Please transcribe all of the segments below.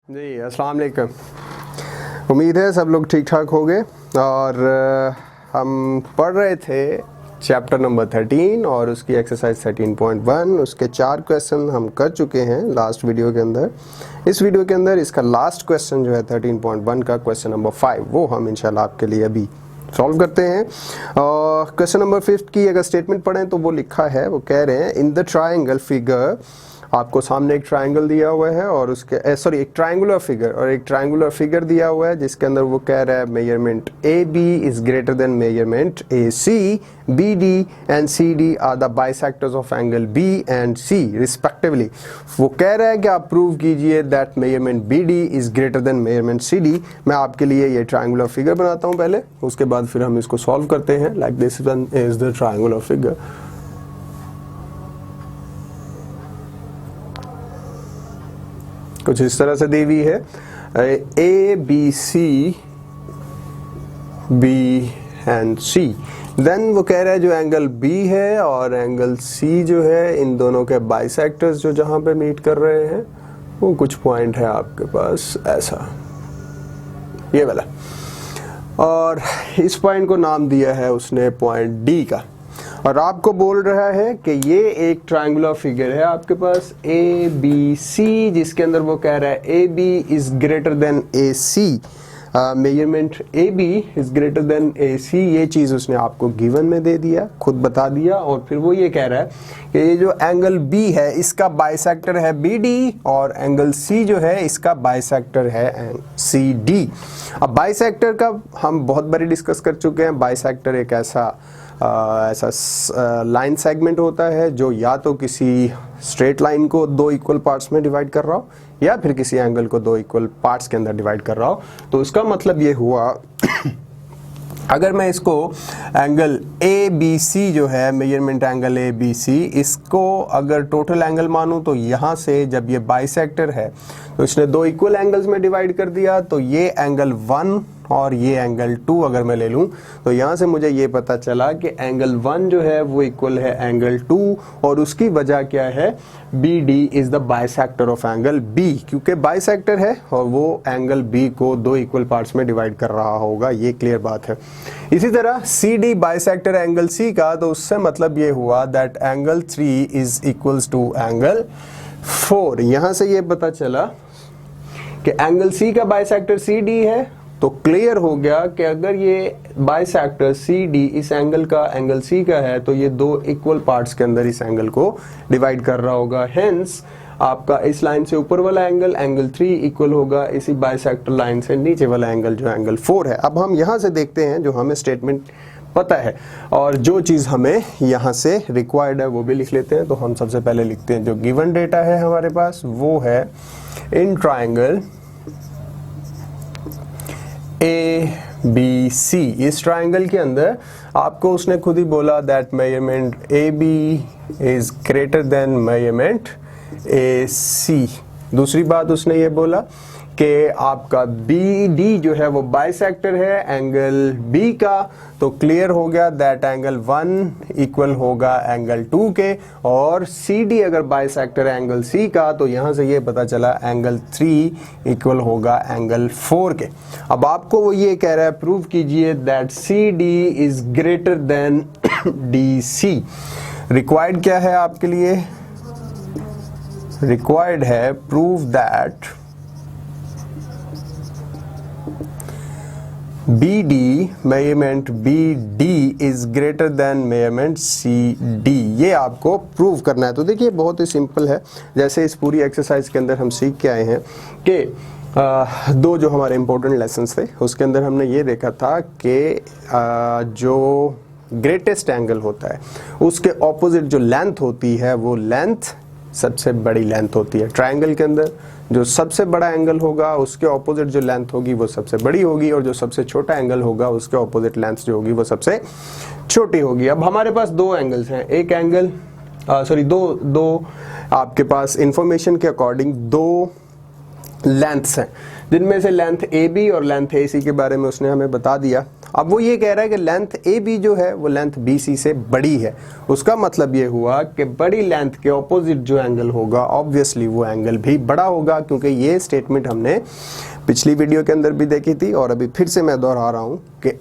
जी अस्सलाम वालेकुम। उम्मीद है सब लोग ठीक ठाक होंगे। और हम पढ़ रहे थे चैप्टर नंबर 13 और उसकी एक्सरसाइज 13.1। उसके 4 क्वेश्चन हम कर चुके हैं लास्ट वीडियो के अंदर। इस वीडियो के अंदर इसका लास्ट क्वेश्चन जो है 13.1 का क्वेश्चन नंबर 5 वो हम इंशाल्लाह आपके लिए अभी सॉल्व करते हैं। क्वेश्चन नंबर 5 की अगर स्टेटमेंट पढ़ें तो वो लिखा है, वो कह रहे हैं इन द ट्राइंगल फिगर, आपको सामने एक ट्राइंगल दिया हुआ है और उसके एक ट्राइंगुलर फिगर और एक ट्राइंगुलर फिगर दिया हुआ है जिसके अंदर वो कह रहा है measurement A B is greater than measurement A C, B D and C D are the bisectors of angle B and C respectively. वो कह रहा है कि आप प्रूव कीजिए that measurement B D is greater than measurement C D. मैं आपके लिए ये ट्राइंगुलर फिगर बनाता हूँ पहले, उसके बाद फिर हम इसको सॉल्व करते हैं। Like this one is the triangular figure. कुछ इस तरह से दी हुई है A B C B and C. Then वो कह रहा है जो एंगल बी है और एंगल सी जो है इन दोनों के बाइसेक्टर्स जो जहां पे मीट कर रहे हैं वो कुछ पॉइंट है आपके पास ऐसा, ये वाला। और इस पॉइंट को नाम दिया है उसने पॉइंट डी का। और आपको बोल रहा है कि ये एक ट्रायंगुलर फिगर है आपके पास ए बी सी, जिसके अंदर वो कह रहा है A B is greater than A C, measurement A B is greater than A C. ये चीज़ उसने आपको गिवन में दे दिया, खुद बता दिया। और फिर वो ये कह रहा है कि ये जो एंगल बी है इसका बाइसेक्टर है बी डी और एंगल सी जो है इसका बाइसेक्टर है सी डी। अब बाइसेक्टर का हम बहुत बारी डिस्कस कर चुके हैं। बाइसेक्टर एक ऐसा लाइन सेगमेंट होता है जो या तो किसी स्ट्रेट लाइन को दो इक्वल पार्ट्स में डिवाइड कर रहा हो या फिर किसी एंगल को दो इक्वल पार्ट्स के अंदर डिवाइड कर रहा हो। तो इसका मतलब ये हुआ अगर मैं इसको एंगल ए बी सी जो है measurement angle A B C, इसको अगर टोटल एंगल मानूं तो यहाँ से जब ये बाइसेक्टर है तो इसने दो इक्वल एंगल्स में डिवाइड कर दिया। तो ये एंगल 1 और ये एंगल 2 अगर मैं ले लूं तो यहाँ से मुझे ये पता चला कि एंगल 1 जो है वो इक्वल है एंगल 2 और उसकी वजह क्या है, B D is the bisector of angle B, क्योंकि बाइसेक्टर है और वो एंगल बी को दो इक्वल पार्ट्स में डिवाइड कर रहा होगा, ये क्लियर बात है। इसी तरह C D bisector angle C का, तो उससे मतलब ये हुआ that angle 3 is equals to angle 4। यहाँ से ये पता चला कि एंगल सी का बाइसेक्टर सी डी है, तो क्लियर हो गया कि अगर ये बाइसेक्टर सी डी इस एंगल का एंगल सी का है तो ये दो इक्वल पार्ट्स के अंदर इस एंगल को डिवाइड कर रहा होगा। हेंस आपका इस लाइन से ऊपर वाला एंगल 3 इक्वल होगा इसी बाइसेक्टर लाइन से नीचे वाला एंगल जो एंगल 4 है। अब हम यहाँ से देखते हैं जो हमें स्टेटमेंट पता है और जो चीज़ हमें यहाँ से रिक्वायर्ड है वो भी लिख लेते हैं। तो हम सबसे पहले लिखते हैं जो गिवन डेटा है हमारे पास वो है इन ट्राइंगल ए बी सी। इस ट्राइंगल के अंदर आपको उसने खुद ही बोला that measurement A B is greater than measurement A C. दूसरी बात उसने ये बोला कि आपका बी डी जो है वो बाइसेक्टर है एंगल बी का, तो क्लियर हो गया दैट एंगल 1 इक्वल होगा एंगल 2 के, और सी डी अगर बाइसेक्टर है एंगल सी का तो यहाँ से ये पता चला एंगल 3 इक्वल होगा एंगल 4 के। अब आपको वो ये कह रहा है प्रूव कीजिए that C D is greater than D C. Required क्या है आपके लिए, रिक्वायर्ड है prove that B D measurement B D is greater than measurement C D. ये आपको प्रूव करना है। तो देखिए बहुत ही सिंपल है। जैसे इस पूरी एक्सरसाइज के अंदर हम सीख के आए हैं कि दो जो हमारे इंपॉर्टेंट लेसन्स थे उसके अंदर हमने ये देखा था कि जो ग्रेटेस्ट एंगल होता है उसके ऑपोजिट जो लेंथ होती है वो लेंथ सबसे बड़ी लेंथ होती है। ट्रायंगल के अंदर जो सबसे बड़ा एंगल होगा उसके ऑपोजिट जो लेंथ होगी वो सबसे बड़ी होगी और जो सबसे छोटा एंगल होगा उसके ऑपोजिट लेंथ जो होगी वो सबसे छोटी होगी। अब हमारे पास दो एंगल्स हैं, एक एंगल दो आपके पास इंफॉर्मेशन के अकॉर्डिंग दो लेंथ्स हैं जिनमें से लेंथ ए बी और लेंथ ए सी के बारे में उसने हमें बता दिया। अब वो ये कह रहा है कि लेंथ ए बी जो है वो लेंथ बी सी से बड़ी है। उसका मतलब ये हुआ कि बड़ी लेंथ के ऑपोजिट जो एंगल होगा ऑब्वियसली वो एंगल भी बड़ा होगा, क्योंकि ये स्टेटमेंट हमने पिछली वीडियो के अंदर भी देखी थी और अभी फिर से मैं दोहरा रहा हूँ कि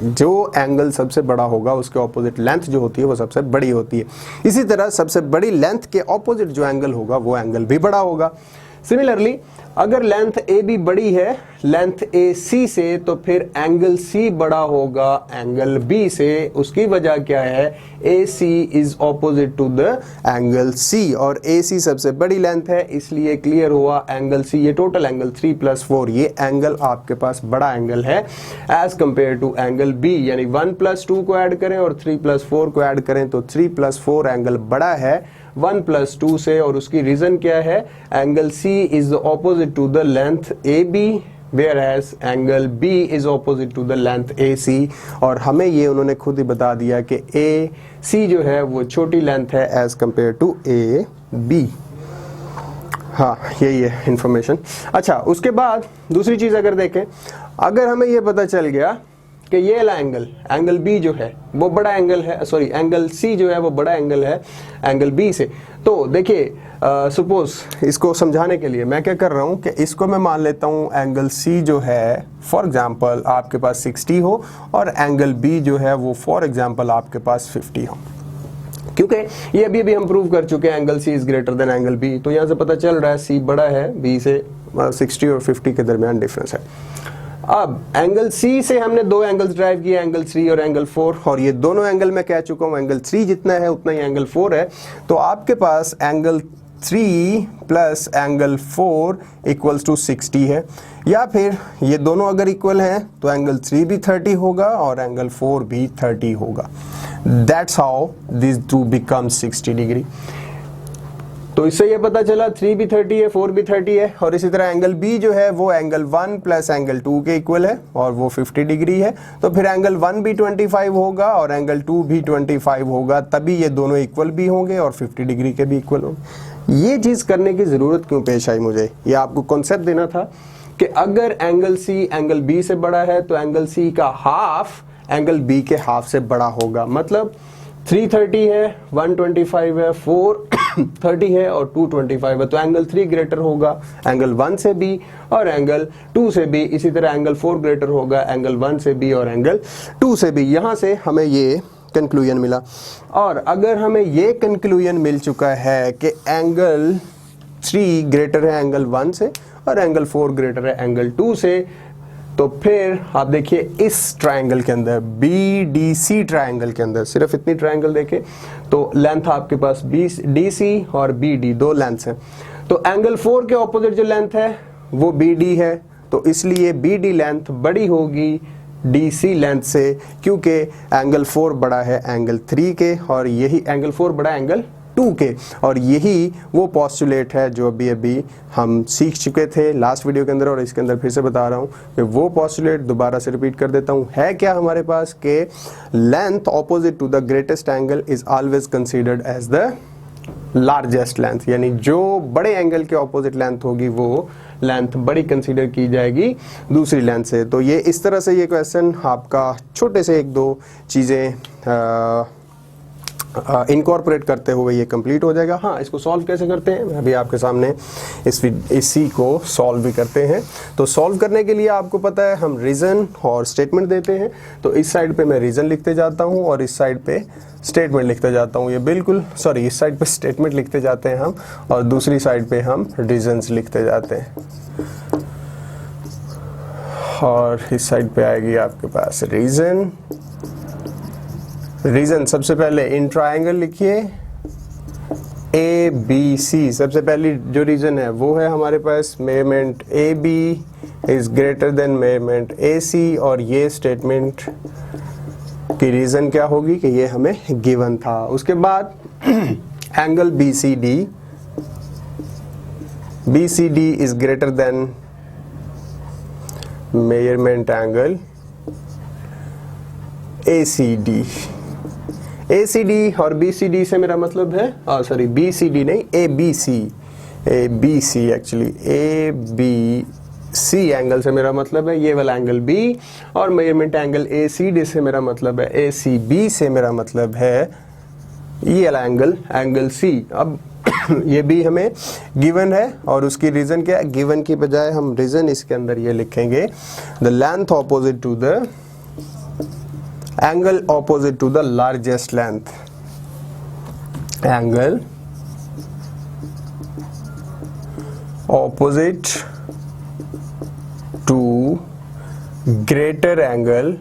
जो एंगल सबसे बड़ा होगा उसके ऑपोजिट लेंथ जो होती है वो सबसे बड़ी होती है। इसी तरह सबसे बड़ी लेंथ के ऑपोजिट जो एंगल होगा वो एंगल भी बड़ा होगा। सिमिलरली अगर लेंथ ए बी बड़ी है लेंथ ए सी से, तो फिर एंगल सी बड़ा होगा एंगल बी से। उसकी वजह क्या है? A C is opposite to the angle C, और ए सी सबसे बड़ी लेंथ है, इसलिए क्लियर हुआ एंगल सी, ये टोटल एंगल 3 + 4, ये एंगल आपके पास बड़ा एंगल है as compare to angle B. यानी 1 + 2 को ऐड करें और 3 + 4 को ऐड करें तो 3 + 4 एंगल बड़ा है 1 + 2 से, और उसकी रीजन क्या है? Angle C is opposite to the length A B, whereas एंगल B is opposite to the length AC, और हमें ये उन्होंने खुद ही बता दिया कि AC जो है वो छोटी लेंथ है as compared to AB। हाँ, यही है इंफॉर्मेशन। अच्छा, उसके बाद दूसरी चीज अगर देखें, अगर हमें ये पता चल गया कि ये वाला एंगल B जो है वो बड़ा एंगल है, सॉरी एंगल C जो है वो बड़ा एंगल है एंगल B से, तो देखिए सपोज इसको समझाने के लिए मैं क्या कर रहा हूँ कि इसको मैं मान लेता हूँ एंगल C जो है फॉर एग्जांपल आपके पास 60 हो और एंगल B जो है वो फॉर एग्जांपल आपके पास 50 हो, क्योंकि ये अभी हम प्रूव कर चुके हैं angle C is greater than angle B, तो यहाँ से पता चल रहा है C बड़ा है B से, 60 और 50 के दरमियान डिफरेंस है। अब एंगल C से हमने दो एंगल्स ड्राइव किए, एंगल 3 और एंगल 4, और ये दोनों एंगल मैं कह चुका हूँ एंगल 3 जितना है उतना ही एंगल 4 है, तो आपके पास angle 3 plus angle 4 equals to 60 है, या फिर ये दोनों अगर इक्वल हैं तो एंगल 3 भी 30 होगा और एंगल 4 भी 30 होगा। That's how this two become 60 degree. तो इससे ये पता चला 3 भी 30 है 4 भी 30 है, और इसी तरह एंगल B जो है वो एंगल 1 प्लस एंगल 2 के इक्वल है और वो 50 डिग्री है, तो फिर एंगल 1 भी 25 होगा और एंगल 2 भी 25 होगा, तभी ये दोनों इक्वल भी होंगे और 50 डिग्री के भी इक्वल होंगे। ये चीज़ करने की ज़रूरत क्यों पेश आई मुझे? ये आपको कॉन्सेप्ट देना था कि अगर एंगल C एंगल B से बड़ा है तो एंगल C का हाफ एंगल B के हाफ से बड़ा होगा। मतलब 330 है 125 है 430 है और 225 है, तो एंगल 3 ग्रेटर होगा एंगल 1 से B और एंगल 2 से B। इसी तरह एंगल 4 ग्रेटर होगा एंगल 1 से B और एंगल 2 से B। यहाँ से हमें ये कंक्लूजन मिला, और अगर हमें ये कंक्लूजन मिल चुका है कि एंगल 3 ग्रेटर है एंगल 1 से और एंगल 4 ग्रेटर है एंगल 2 से, तो फिर आप देखिए इस ट्रायंगल के अंदर BDC ट्रायंगल के अंदर सिर्फ इतनी ट्रायंगल देखें तो लेंथ आपके पास DC और BD दो लेंथ हैं, तो एंगल 4 के ऑपोजिट जो लेंथ है वो BD है, तो इसलिए BD लेंथ बड़ी होगी DC लेंथ से, क्योंकि एंगल 4 बड़ा है एंगल 3 के और यही एंगल 4 बड़ा है एंगल 2 के, और यही वो पोस्टुलेट है जो अभी हम सीख चुके थे लास्ट वीडियो के अंदर, और इसके अंदर फिर से बता रहा हूँ कि वो पोस्टुलेट दोबारा से रिपीट कर देता हूँ। है क्या हमारे पास कि length opposite to the greatest angle is always considered as the largest length, यानी जो बड़े एंगल के ऑपोजिट लेंथ होगी वो लेंथ बड़ी कंसीडर की जाएगी दूसरी लेंथ से। तो ये इस तरह से ये क्वेश्चन आपका छोटे से एक दो चीज़ें इनकॉर्पोरेट करते हुए ये कंप्लीट हो जाएगा। हाँ, इसको सॉल्व कैसे करते हैं मैं अभी आपके सामने इसी को सॉल्व भी करते हैं। तो सॉल्व करने के लिए आपको पता है हम रीज़न और स्टेटमेंट देते हैं, तो इस साइड पे मैं रीज़न लिखते जाता हूँ और इस साइड पे स्टेटमेंट लिखते जाता हूँ। ये बिल्कुल सॉरी, इस साइड पे स्टेटमेंट लिखते जाते हैं हम और दूसरी साइड पे हम रीजन्स लिखते जाते हैं, और इस साइड पे आएगी आपके पास रीज़न। रीजन सबसे पहले इन ट्रायंगल लिखिए ABC, सबसे पहली जो रीजन है वो है हमारे पास measurement AB is greater than measurement AC, और ये स्टेटमेंट की रीजन क्या होगी कि ये हमें गिवन था। उसके बाद angle BCD is greater than measurement angle ACD और BCD से मेरा मतलब है सॉरी BCD नहीं ABC एक्चुअली सी एंगल से मेरा मतलब है ये वाला एंगल बी, और measurement angle A C D से मेरा मतलब है, ए सी बी से मेरा मतलब है ये वाला एंगल सी। अब ये भी हमें गिवन है, और उसकी रीजन क्या है, गिवन की बजाय हम रीजन इसके अंदर ये लिखेंगे, the length opposite to the angle opposite to the largest length, angle opposite to greater angle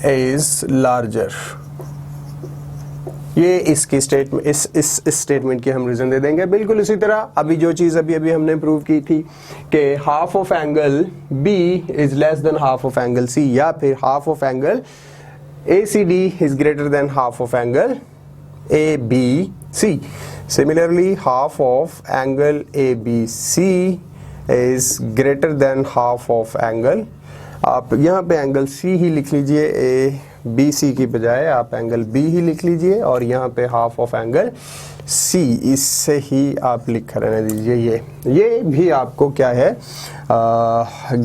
is larger. ये इसकी स्टेटमेंट, इस स्टेटमेंट की हम रीजन दे देंगे। बिल्कुल इसी तरह अभी जो चीज अभी हमने प्रूव की थी कि half of angle B is less than half of angle C, या फिर half of angle A C D is greater than half of angle A B C. Similarly half of angle A B C is greater than half of angle, आप यहाँ पे angle C ही लिख लीजिए, ए B सी की बजाय आप angle B ही लिख लीजिए, और यहाँ पे हाफ ऑफ एंगल सी, इससे ही आप लिख रहने दीजिए। ये भी आपको क्या है,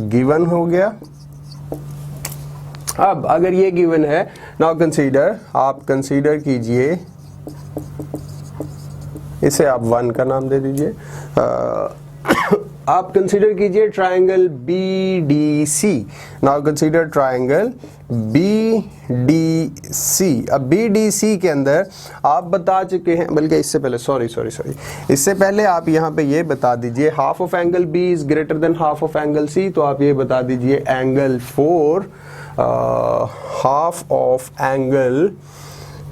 गिवन हो गया। अब अगर ये गिवन है, नाउ कंसीडर, आप कंसीडर कीजिए, इसे आप 1 का नाम दे दीजिए। आप कंसीडर कीजिए triangle B D C. Now consider triangle B D C. अब बी डी सी के अंदर आप बता चुके हैं, बल्कि इससे पहले सॉरी इससे पहले आप यहाँ पे ये बता दीजिए half of angle B is greater than half of angle C, तो आप ये बता दीजिए angle 4 half of angle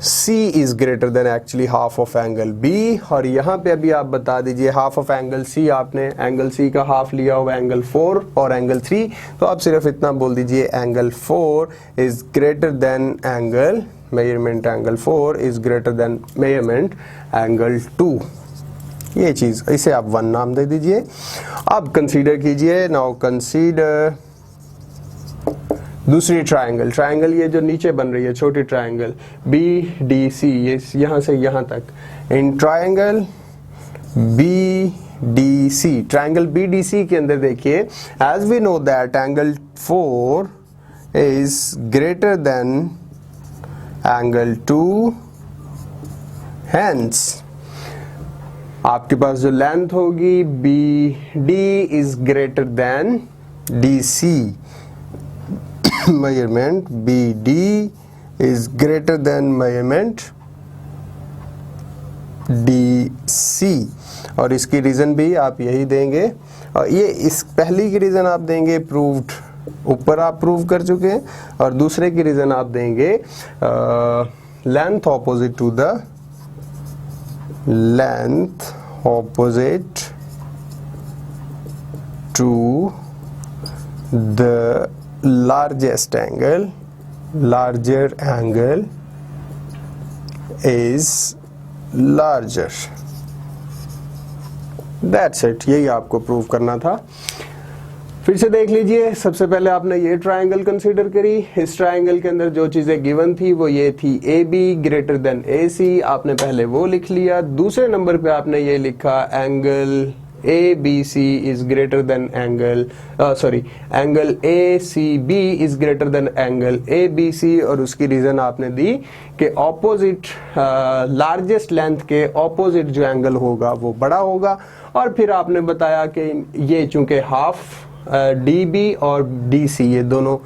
C is greater than actually half of angle B, और यहाँ पे अभी आप बता दीजिए हाफ ऑफ एंगल C, आपने एंगल C का हाफ लिया हुआ एंगल 4 और एंगल 3, तो आप सिर्फ इतना बोल दीजिए angle 4 is greater than angle measurement angle 4 is greater than measurement angle 2। ये चीज़, इसे आप 1 नाम दे दीजिए। अब कंसीडर कीजिए, नाउ कंसीडर दूसरी ट्राइंगल ये जो नीचे बन रही है छोटी ट्राइंगल बी डी सी, ये यहाँ से यहाँ तक, in triangle B D C, triangle B D C के अंदर देखिए, as we know that angle 4 is greater than angle 2, hence आपके पास जो लेंथ होगी B D is greater than D C, measurement BD is greater than measurement DC, और इसकी reason भी आप यही देंगे, और ये इस पहली की रीज़न आप देंगे प्रूव्ड, ऊपर आप प्रूव कर चुके हैं, और दूसरे की रीज़न आप देंगे length opposite to the length opposite to the largest angle, larger angle is larger, that's it। यही आपको प्रूव करना था। फिर से देख लीजिए, सबसे पहले आपने ये ट्राइंगल कंसीडर करी, इस ट्राइंगल के अंदर जो चीजें गिवन थी वो ये थी A be greater than A सी, आपने पहले वो लिख लिया। दूसरे नंबर पे आपने ये लिखा angle ABC is greater than angle angle ACB is greater than angle ABC, और उसकी रीजन आपने दी कि ऑपोजिट लार्जेस्ट लेंथ के ऑपोजिट जो एंगल होगा वो बड़ा होगा, और फिर आपने बताया कि ये चूंकि हाफ DB और DC ये दोनों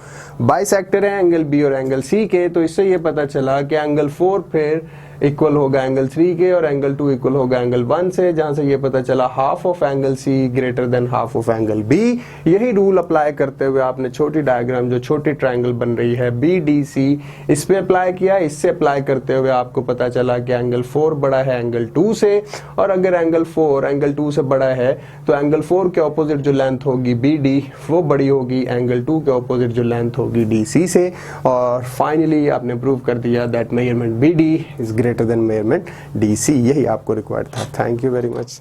बाइसेक्टर हैं एंगल B और एंगल C के, तो इससे ये पता चला कि एंगल 4 फिर इक्वल होगा एंगल 3 के, और एंगल 2 इक्वल होगा एंगल 1 से, जहां से ये पता चला half of angle C greater than half of angle B। यही रूल अप्लाई करते हुए आपने छोटी डायग्राम जो छोटी ट्राइंगल बन रही है BDC, इस पे अप्लाई किया। इससे अप्लाई करते हुए आपको पता चला कि एंगल 4 बड़ा है एंगल 2 से, और अगर एंगल 4 एंगल 2 से बड़ा है तो एंगल 4 के ऑपोजिट जो लेंथ होगी BD वो बड़ी होगी एंगल 2 के ऑपोजिट जो लेंथ होगी DC से, और फाइनली आपने प्रूव कर दिया that measurement BD is greater than measurement DC। यही आपको रिक्वायर्ड था। Thank you very much.